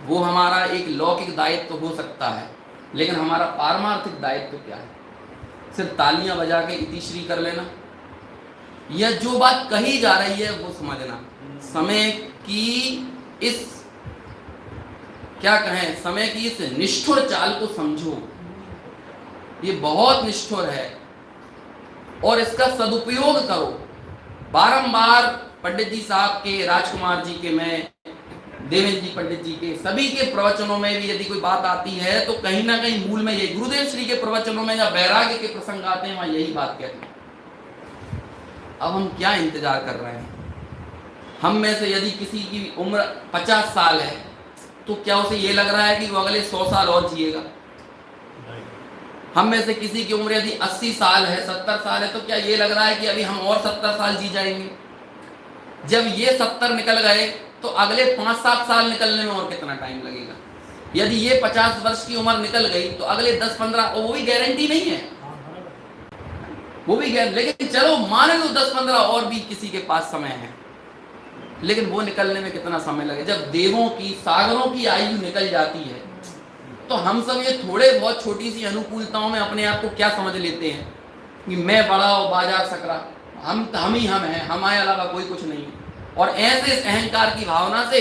वो हमारा एक लौकिक दायित्व हो सकता है, लेकिन हमारा पारमार्थिक दायित्व क्या है? सिर्फ तालियां बजा के इतिश्री कर लेना, या जो बात कही जा रही है वो समझना। समय की इस क्या कहें, समय की इस निष्ठुर चाल को समझो, ये बहुत निष्ठुर है, और इसका सदुपयोग करो। बारंबार पंडित जी साहब के, राजकुमार जी के, मैं देवेंद्र जी पंडित जी के, सभी के प्रवचनों में भी यदि कोई बात आती है तो कहीं ना कहीं मूल में ये गुरुदेव श्री के प्रवचनों में या वैराग्य के प्रसंग आते हैं, वहां यही बात कहते हैं। अब हम क्या इंतजार कर रहे हैं? हम में से यदि किसी की उम्र 50 साल है तो क्या उसे ये लग रहा है कि वो अगले 100 साल और जिएगा? हम में से किसी की उम्र यदि 80 साल है, 70 साल है, तो क्या ये लग रहा है कि अभी हम और 70 साल जी जाएंगे? जब ये 70 निकल गए तो अगले 5-7 साल निकलने में और कितना टाइम लगेगा? यदि ये 50 वर्ष की उम्र निकल गई तो अगले 10-15, वो भी गारंटी नहीं है, वो भी लेकिन चलो मान लो 10-15 और भी किसी के पास समय है, लेकिन वो निकलने में कितना समय लगे? जब देवों की, सागरों की आयु निकल जाती है तो हम सब ये थोड़े बहुत छोटी सी अनुकूलताओं में अपने आप को क्या समझ लेते हैं कि मैं बड़ा और बाजार सकरा, हम ही हम हैं, हमारे अलावा कोई कुछ नहीं। और ऐसे अहंकार की भावना से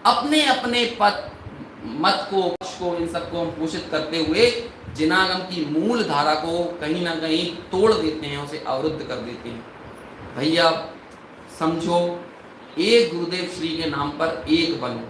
अपने अपने मत को इन सबको हम पोषित करते हुए जिनागम की मूल धारा को कहीं ना कहीं तोड़ देते हैं, उसे अवरुद्ध कर देते हैं। भैया समझो, एक गुरुदेव श्री के नाम पर एक बनो,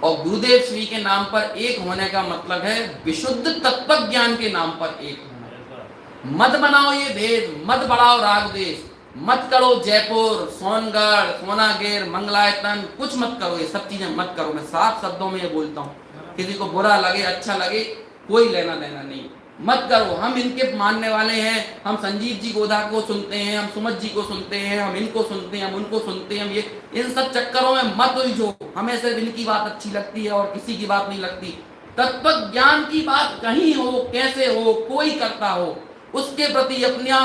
और गुरुदेव श्री के नाम पर एक होने का मतलब है विशुद्ध तत्व ज्ञान के नाम पर एक होना। मत बनाओ ये भेद, मत बढ़ाओ राग देश, मत करो जयपुर, सोनगढ़, सोनागिर, मंगलायतन, कुछ मत करो, ये सब चीजें मत करो। मैं साफ शब्दों में ये बोलता हूँ, किसी को बुरा लगे अच्छा लगे कोई लेना देना नहीं। मत करो। हम इनके मानने वाले हैं, हम संजीव जी गोधा को सुनते हैं, हम सुमत जी को सुनते हैं, हम इनको सुनते हैं, हम उनको सुनते हैं, हम ये इन सब चक्करों में मत उलझो। हमें सिर्फ इनकी बात अच्छी लगती है और किसी की बात नहीं लगती। तत्व ज्ञान की बात कहीं हो, कैसे हो, कोई करता हो, उसके प्रति अपना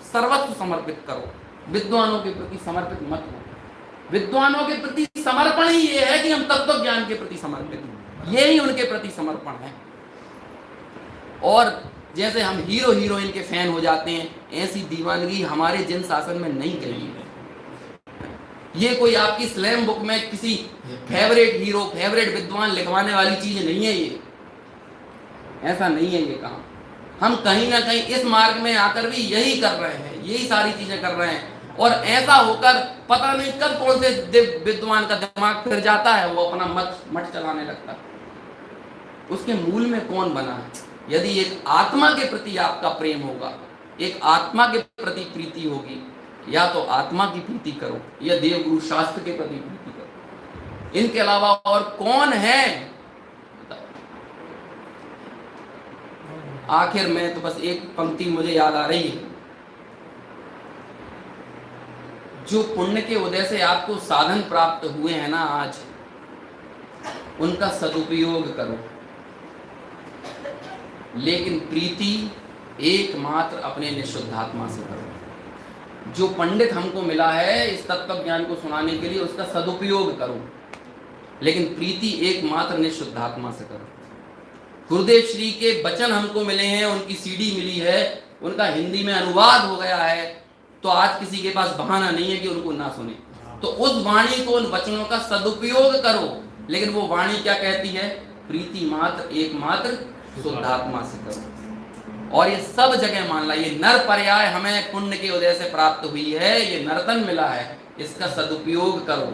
सर्वस्व समर्पित करो। विद्वानों के प्रति समर्पित मत हो। विद्वानों के प्रति समर्पण ही ये है कि हम तत्व ज्ञान के प्रति समर्पित हो, ये ही उनके प्रति समर्पण है। और जैसे हम हीरो हीरोइन के फैन हो जाते हैं, ऐसी दीवानगी हमारे जिन शासन में नहीं कही है। ये कोई आपकी स्लैम बुक में किसी फेवरेट हीरो, फेवरेट विद्वान लिखवाने वाली चीज नहीं है। ये ऐसा नहीं है ये काम। हम कहीं ना कहीं इस मार्ग में आकर भी यही कर रहे हैं, यही सारी चीजें कर रहे हैं। और ऐसा होकर पता नहीं कब कौन से विद्वान का दिमाग फिर जाता है, वो अपना मठ चलाने लगता है। उसके मूल में कौन बना है? यदि एक आत्मा के प्रति आपका प्रेम होगा, एक आत्मा के प्रति प्रीति होगी, या तो आत्मा की प्रीति करो या देवगुरु शास्त्र के प्रति प्रीति करो। इनके अलावा और कौन है? आखिर में तो बस एक पंक्ति मुझे याद आ रही है, जो पुण्य के उदय से आपको साधन प्राप्त हुए हैं ना आज, उनका सदुपयोग करो, लेकिन प्रीति एकमात्र अपने निशुद्धात्मा से करो। जो पंडित हमको मिला है इस तत्व ज्ञान को सुनाने के लिए, उसका सदुपयोग करो, लेकिन प्रीति एकमात्र निशुद्धात्मा से करो। गुरुदेव श्री के वचन हमको मिले हैं, उनकी सीडी मिली है, उनका हिंदी में अनुवाद हो गया है, तो आज किसी के पास बहाना नहीं है कि उनको ना सुने। तो उस वाणी को, उन वचनों का सदुपयोग करो, लेकिन वो वाणी क्या कहती है? प्रीति मात्र एकमात्र शुद्धात्मा से करो। और ये सब जगह मान ला, ये नर पर्याय हमें पुण्य के उदय से प्राप्त हुई है, ये नर्तन मिला है, इसका सदुपयोग करो,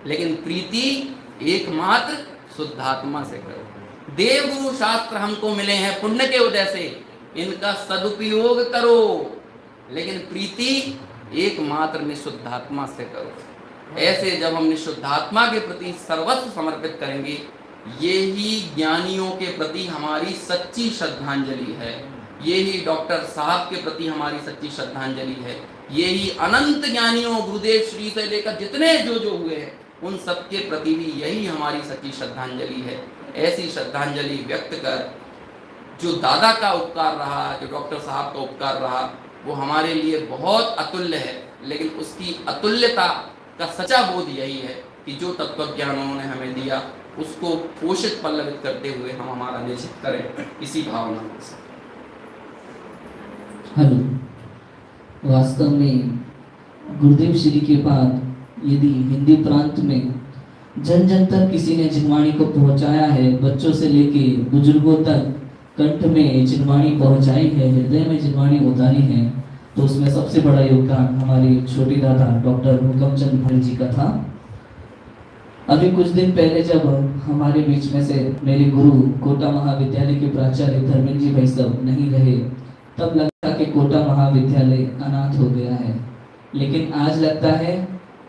लेकिन प्रीति एकमात्र शुद्धात्मा से करो। देवगुरु शास्त्र हमको मिले हैं पुण्य के उदय से, इनका सदुपयोग करो, लेकिन प्रीति एकमात्र निशुद्धात्मा से करो। ऐसे जब हम निशुद्धात्मा के प्रति सर्वस्व समर्पित करेंगे, ये ही ज्ञानियों के प्रति हमारी सच्ची श्रद्धांजलि है, ये ही डॉक्टर साहब के प्रति हमारी सच्ची श्रद्धांजलि है, ये ही अनंत ज्ञानियों, गुरुदेव श्री से लेकर जितने जो हुए हैं, उन सबके प्रति भी यही हमारी सच्ची श्रद्धांजलि है। ऐसी श्रद्धांजलि व्यक्त कर, जो दादा का उपकार रहा, जो डॉक्टर साहब का उपकार रहा, वो हमारे लिए बहुत अतुल्य है, लेकिन उसकी अतुल्यता का सच्चा बोध यही है कि जो तत्व ज्ञान उन्होंने हमें दिया, उसको पोषित पल्लवित करते हुए हम हमारा निश्चित करें, इसी भावना से। हेलो, वास्तव में गुरुदेव श्री के बाद यदि हिंदी प्रांत में जन जन तक किसी ने जिनवाणी को पहुंचाया है, बच्चों से लेके बुजुर्गों तक कंठ में जिनवाणी पहुंचाई है, हृदय में जिनवाणी उतारी है, तो उसमें सबसे बड़ा योगदान हमारे छोटे दादा डॉक्टर हुकमचंद भाई जी का था। अभी कुछ दिन पहले जब हमारे बीच में से मेरे गुरु कोटा महाविद्यालय के प्राचार्य धर्मेंद्र जी भाई साहब नहीं रहे, तब लगता कि कोटा महाविद्यालय अनाथ हो गया है। लेकिन आज लगता है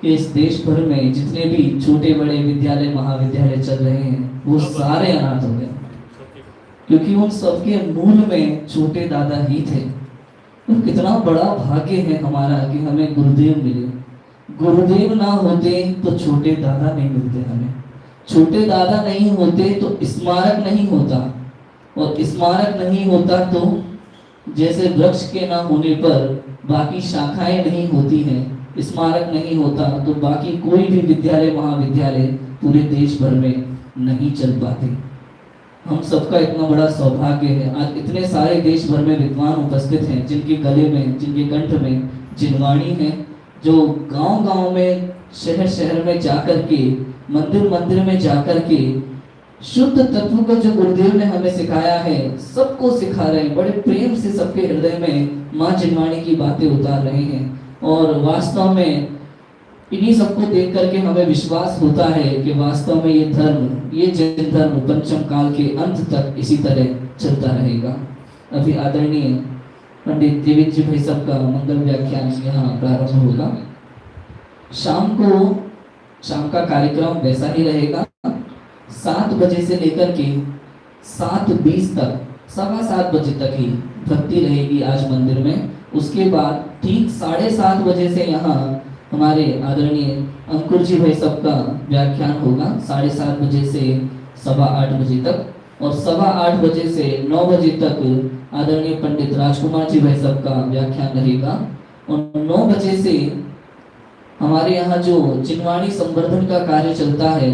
कि इस देश भर में जितने भी छोटे बड़े विद्यालय महाविद्यालय चल रहे हैं, वो सारे अनाथ हो गए, क्योंकि उन सबके मूल में छोटे दादा ही थे। तो कितना बड़ा भाग्य है हमारा कि हमें गुरुदेव मिले। गुरुदेव ना होते तो छोटे दादा नहीं मिलते हमें, छोटे दादा नहीं होते तो स्मारक नहीं होता, और स्मारक नहीं होता तो जैसे वृक्ष के ना होने पर बाकी शाखाएं नहीं होती हैं, स्मारक नहीं होता तो बाकी कोई भी विद्यालय महाविद्यालय पूरे देश भर में नहीं चल पाते। हम सबका इतना बड़ा सौभाग्य है, आज इतने सारे देश भर में विद्वान उपस्थित हैं, जिनके गले में, जिनके कंठ में जिनवाणी है, जो गांव-गांव में, शहर-शहर में जाकर के, मंदिर-मंदिर में जाकर के शुद्ध तत्व को जो गुरुदेव ने हमें सिखाया है, सबको सिखा रहे हैं, बड़े प्रेम से सबके हृदय में माँ जिनवाणी की बातें उतार रहे हैं। और वास्तव में इन्हीं सबको देख करके हमें विश्वास होता है कि वास्तव में ये धर्म, ये जैन धर्म पंचम काल के अंत तक इसी तरह चलता रहेगा। अभी आदरणीय पंडित देवेंद्र जी भाई साहब का मंगल व्याख्यान यहाँ प्रारंभ होगा। शाम का कार्यक्रम वैसा ही रहेगा, 7 बजे से लेकर के 7:20 तक 7:15 बजे तक ही भक्ति रहेगी आज मंदिर में। उसके बाद ठीक 7:30 बजे से यहाँ हमारे आदरणीय अंकुर जी भाई साहब का व्याख्यान होगा 7:30 बजे से 8:15 बजे तक, और 8:15 बजे से 9 बजे तक आदरणीय पंडित राजकुमार जी भाई साहब का व्याख्यान रहेगा। और 9 बजे से हमारे यहाँ जो चिनवाणी संवर्धन का कार्य चलता है